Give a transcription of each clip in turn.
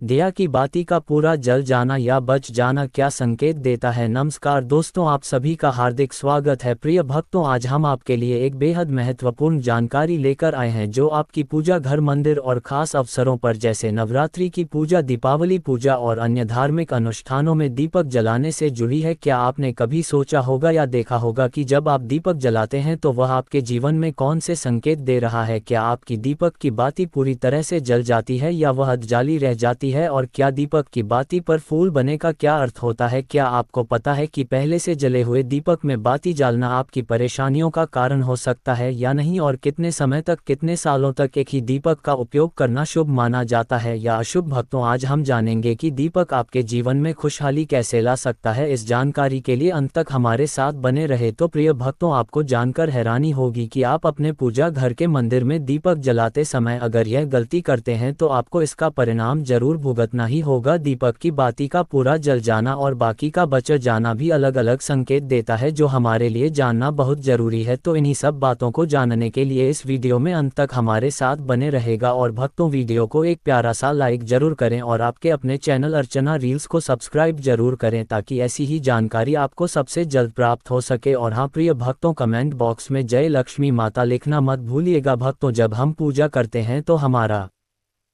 दिया की बाती का पूरा जल जाना या बच जाना क्या संकेत देता है। नमस्कार दोस्तों, आप सभी का हार्दिक स्वागत है। प्रिय भक्तों, आज हम आपके लिए एक बेहद महत्वपूर्ण जानकारी लेकर आए हैं जो आपकी पूजा घर, मंदिर और खास अवसरों पर जैसे नवरात्रि की पूजा, दीपावली पूजा और अन्य धार्मिक अनुष्ठानों में दीपक जलाने से जुड़ी है। क्या आपने कभी सोचा होगा या देखा होगा कि जब आप दीपक जलाते हैं तो वह आपके जीवन में कौन से संकेत दे रहा है? क्या आपकी दीपक की बाती पूरी तरह से जल जाती है या वह अधजाली रह जाती है? और क्या दीपक की बाती पर फूल बनने का क्या अर्थ होता है? क्या आपको पता है कि पहले से जले हुए दीपक में बाती जलाना आपकी परेशानियों का कारण हो सकता है या नहीं? और कितने समय तक, कितने सालों तक एक ही दीपक का उपयोग करना शुभ माना जाता है या अशुभ? भक्तों, आज हम जानेंगे कि दीपक आपके जीवन में खुशहाली कैसे ला सकता है। इस जानकारी के लिए अंत तक हमारे साथ बने रहे। तो प्रिय भक्तों, आपको जानकर हैरानी होगी कि आप अपने पूजा घर के मंदिर में दीपक जलाते समय अगर यह गलती करते हैं तो आपको इसका परिणाम जरूर भुगतना ही होगा। दीपक की बाती का पूरा जल जाना और बाकी का बच जाना भी अलग अलग संकेत देता है जो हमारे लिए जानना बहुत जरूरी है। तो इन्हीं सब बातों को जानने के लिए इस वीडियो में अंत तक हमारे साथ बने रहेगा। और भक्तों, वीडियो को एक प्यारा सा लाइक जरूर करें और आपके अपने चैनल अर्चना रील्स को सब्सक्राइब जरूर करें ताकि ऐसी ही जानकारी आपको सबसे जल्द प्राप्त हो सके। और हाँ प्रिय भक्तों, कमेंट बॉक्स में जय लक्ष्मी माता लिखना मत भूलिएगा। भक्तों, जब हम पूजा करते हैं तो हमारा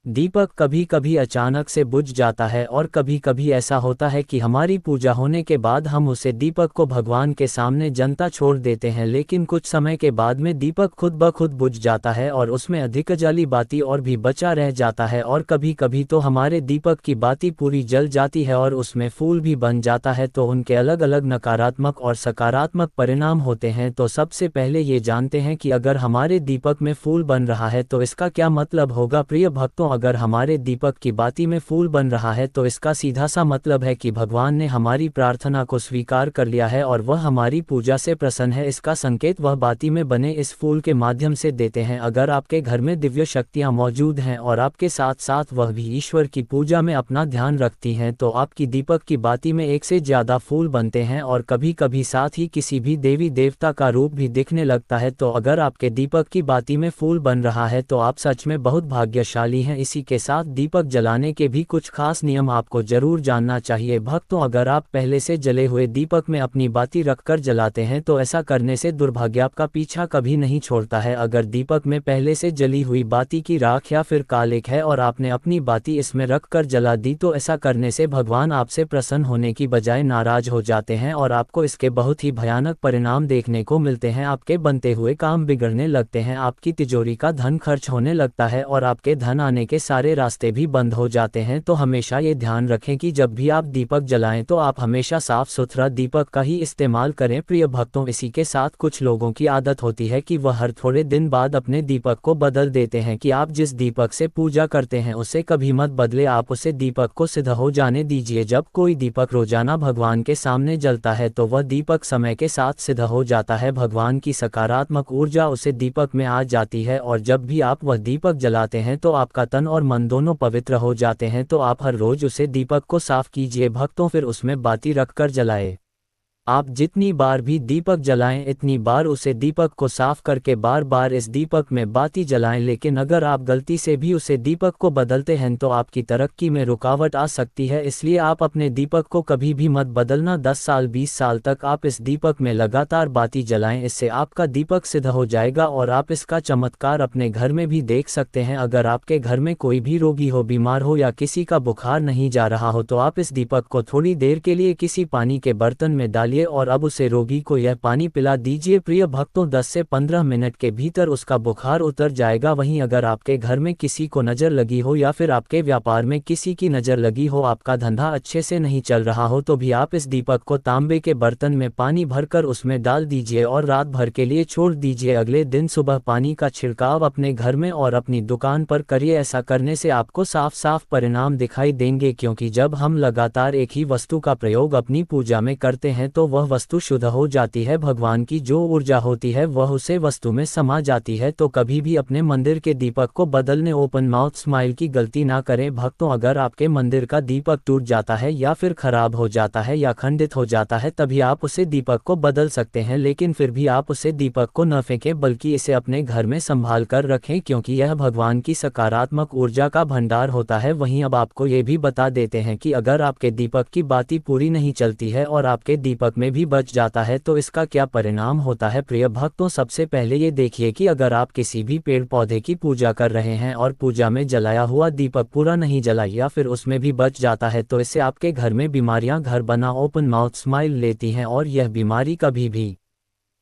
दीपक कभी कभी अचानक से बुझ जाता है और कभी कभी ऐसा होता है कि हमारी पूजा होने के बाद हम उसे दीपक को भगवान के सामने जनता छोड़ देते हैं, लेकिन कुछ समय के बाद में दीपक खुद ब खुद बुझ जाता है और उसमें अधिक जली बाती और भी बचा रह जाता है। और कभी कभी तो हमारे दीपक की बाती पूरी जल जाती है और उसमें फूल भी बन जाता है। तो उनके अलग अलग नकारात्मक और सकारात्मक परिणाम होते हैं। तो सबसे पहले ये जानते हैं कि अगर हमारे दीपक में फूल बन रहा है तो इसका क्या मतलब होगा। प्रिय भक्तों, अगर हमारे दीपक की बाती में फूल बन रहा है तो इसका सीधा सा मतलब है कि भगवान ने हमारी प्रार्थना को स्वीकार कर लिया है और वह हमारी पूजा से प्रसन्न है। इसका संकेत वह बाती में बने इस फूल के माध्यम से देते हैं। अगर आपके घर में दिव्य शक्तियां मौजूद हैं और आपके साथ साथ वह भी ईश्वर की पूजा में अपना ध्यान रखती हैं तो आपकी दीपक की बाती में एक से ज्यादा फूल बनते हैं और कभी कभी साथ ही किसी भी देवी देवता का रूप भी दिखने लगता है। तो अगर आपके दीपक की बाती में फूल बन रहा है तो आप सच में बहुत भाग्यशाली हैं। इसी के साथ दीपक जलाने के भी कुछ खास नियम आपको जरूर जानना चाहिए। भक्तों, अगर आप पहले से जले हुए दीपक में अपनी बाती रखकर जलाते हैं तो ऐसा करने से दुर्भाग्य आपका पीछा कभी नहीं छोड़ता है। अगर दीपक में पहले से जली हुई बाती की राख या फिर कालिक है और आपने अपनी बाती इसमें रखकर जला दी तो ऐसा करने से भगवान आपसे प्रसन्न होने की बजाय नाराज हो जाते हैं और आपको इसके बहुत ही भयानक परिणाम देखने को मिलते हैं। आपके बनते हुए काम बिगड़ने लगते हैं, आपकी तिजोरी का धन खर्च होने लगता है और आपके धन आने के सारे रास्ते भी बंद हो जाते हैं। तो हमेशा ये ध्यान रखें कि जब भी आप दीपक जलाएं तो आप हमेशा साफ सुथरा दीपक का ही इस्तेमाल करें। प्रिय भक्तों, इसी के साथ कुछ लोगों की आदत होती है कि वह हर थोड़े दिन बाद अपने दीपक को बदल देते हैं। कि आप जिस दीपक से पूजा करते हैं उसे कभी मत बदले, आप उसे दीपक को सिद्ध हो जाने दीजिए। जब कोई दीपक रोजाना भगवान के सामने जलता है तो वह दीपक समय के साथ सिद्ध हो जाता है, भगवान की सकारात्मक ऊर्जा उसे दीपक में आ जाती है और जब भी आप वह दीपक जलाते हैं तो आपका तन और मन दोनों पवित्र हो जाते हैं। तो आप हर रोज उसे दीपक को साफ कीजिए भक्तों, फिर उसमें बाती रखकर जलाएं। आप जितनी बार भी दीपक जलाएं इतनी बार उसे दीपक को साफ करके बार बार इस दीपक में बाती जलाएं। लेकिन अगर आप गलती से भी उसे दीपक को बदलते हैं तो आपकी तरक्की में रुकावट आ सकती है। इसलिए आप अपने दीपक को कभी भी मत बदलना। 10 साल 20 साल तक आप इस दीपक में लगातार बाती जलाएं, इससे आपका दीपक सिद्ध हो जाएगा और आप इसका चमत्कार अपने घर में भी देख सकते हैं। अगर आपके घर में कोई भी रोगी हो, बीमार हो या किसी का बुखार नहीं जा रहा हो तो आप इस दीपक को थोड़ी देर के लिए किसी पानी के बर्तन में डालिए और अब उसे रोगी को यह पानी पिला दीजिए। प्रिय भक्तों, 10 से 15 मिनट के भीतर उसका बुखार उतर जाएगा। वहीं अगर आपके घर में किसी को नज़र लगी हो या फिर आपके व्यापार में किसी की नज़र लगी हो, आपका धंधा अच्छे से नहीं चल रहा हो तो भी आप इस दीपक को तांबे के बर्तन में पानी भरकर उसमें डाल दीजिए और रात भर के लिए छोड़ दीजिए। अगले दिन सुबह पानी का छिड़काव अपने घर में और अपनी दुकान पर करिए। ऐसा करने से आपको साफ साफ परिणाम दिखाई देंगे, क्योंकि जब हम लगातार एक ही वस्तु का प्रयोग अपनी पूजा में करते हैं तो तो वह वस्तु शुद्ध हो जाती है, भगवान की जो ऊर्जा होती है वह उसे वस्तु में समा जाती है। तो कभी भी अपने मंदिर के दीपक को बदलने ओपन माउथ स्माइल की गलती ना करें भक्तों। अगर आपके मंदिर का दीपक टूट जाता है या फिर खराब हो जाता है या खंडित हो जाता है तभी आप उसे दीपक को बदल सकते हैं, लेकिन फिर भी आप उसे दीपक को न फेंकें बल्कि इसे अपने घर में संभाल कर रखें, क्योंकि यह भगवान की सकारात्मक ऊर्जा का भंडार होता है। वहीं अब आपको ये भी बता देते हैं कि अगर आपके दीपक की बाती पूरी नहीं चलती है और आपके दीपक में भी बच जाता है तो इसका क्या परिणाम होता है। प्रिय भक्तों, सबसे पहले ये देखिए कि अगर आप किसी भी पेड़ पौधे की पूजा कर रहे हैं और पूजा में जलाया हुआ दीपक पूरा नहीं जला या फिर उसमें भी बच जाता है तो इससे आपके घर में बीमारियां घर बना ओपन माउथ स्माइल लेती हैं और यह बीमारी कभी भी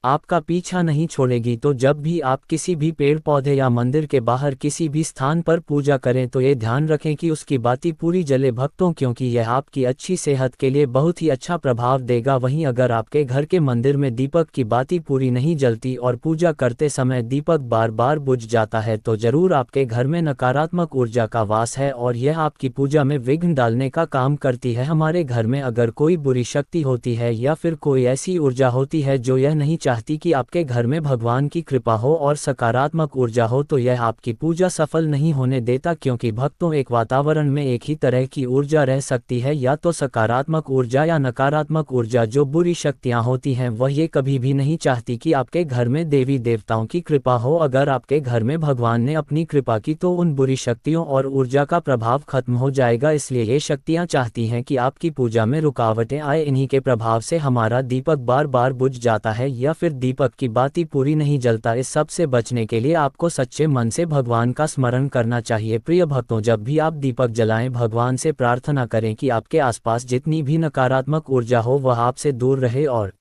आपका पीछा नहीं छोड़ेगी। तो जब भी आप किसी भी पेड़ पौधे या मंदिर के बाहर किसी भी स्थान पर पूजा करें तो ये ध्यान रखें कि उसकी बाती पूरी जले भक्तों, क्योंकि यह आपकी अच्छी सेहत के लिए बहुत ही अच्छा प्रभाव देगा। वहीं अगर आपके घर के मंदिर में दीपक की बाती पूरी नहीं जलती और पूजा करते समय दीपक बार बार बुझ जाता है तो जरूर आपके घर में नकारात्मक ऊर्जा का वास है और यह आपकी पूजा में विघ्न डालने का काम करती है। हमारे घर में अगर कोई बुरी शक्ति होती है या फिर कोई ऐसी ऊर्जा होती है जो यह नहीं चाहती कि आपके घर में भगवान की कृपा हो और सकारात्मक ऊर्जा हो तो यह आपकी पूजा सफल नहीं होने देता, क्योंकि भक्तों एक वातावरण में एक ही तरह की ऊर्जा रह सकती है, या तो सकारात्मक ऊर्जा या नकारात्मक ऊर्जा। जो बुरी शक्तियां होती हैं वह ये कभी भी नहीं चाहती कि आपके घर में देवी देवताओं की कृपा हो। अगर आपके घर में भगवान ने अपनी कृपा की तो उन बुरी शक्तियों और ऊर्जा का प्रभाव खत्म हो जाएगा, इसलिए ये शक्तियां चाहती हैं कि आपकी पूजा में रुकावटें आए। इन्हीं के प्रभाव से हमारा दीपक बार बार बुझ जाता है या फिर दीपक की बाती पूरी नहीं जलता। इस सब से बचने के लिए आपको सच्चे मन से भगवान का स्मरण करना चाहिए। प्रिय भक्तों, जब भी आप दीपक जलाएं भगवान से प्रार्थना करें कि आपके आसपास जितनी भी नकारात्मक ऊर्जा हो वह आपसे दूर रहे और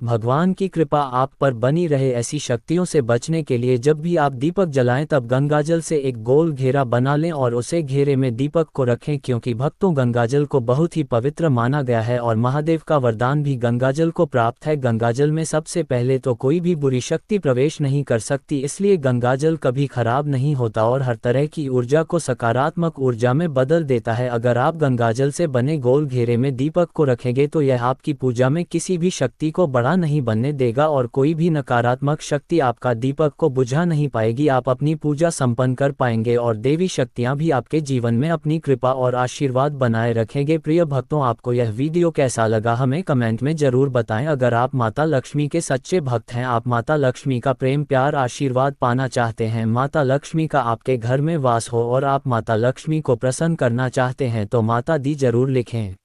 भगवान की कृपा आप पर बनी रहे। ऐसी शक्तियों से बचने के लिए जब भी आप दीपक जलाएं तब गंगाजल से एक गोल घेरा बना लें और उसे घेरे में दीपक को रखें, क्योंकि भक्तों गंगाजल को बहुत ही पवित्र माना गया है और महादेव का वरदान भी गंगाजल को प्राप्त है। गंगाजल में सबसे पहले तो कोई भी बुरी शक्ति प्रवेश नहीं कर सकती, इसलिए गंगाजल कभी खराब नहीं होता और हर तरह की ऊर्जा को सकारात्मक ऊर्जा में बदल देता है। अगर आप गंगाजल से बने गोल घेरे में दीपक को रखेंगे तो यह आपकी पूजा में किसी भी शक्ति को बड़ा नहीं बनने देगा और कोई भी नकारात्मक शक्ति आपका दीपक को बुझा नहीं पाएगी। आप अपनी पूजा संपन्न कर पाएंगे और देवी शक्तियां भी आपके जीवन में अपनी कृपा और आशीर्वाद बनाए रखेंगे। प्रिय भक्तों, आपको यह वीडियो कैसा लगा हमें कमेंट में जरूर बताएं। अगर आप माता लक्ष्मी के सच्चे भक्त हैं, आप माता लक्ष्मी का प्रेम प्यार आशीर्वाद पाना चाहते हैं, माता लक्ष्मी का आपके घर में वास हो और आप माता लक्ष्मी को प्रसन्न करना चाहते हैं तो माता दी जरूर लिखें।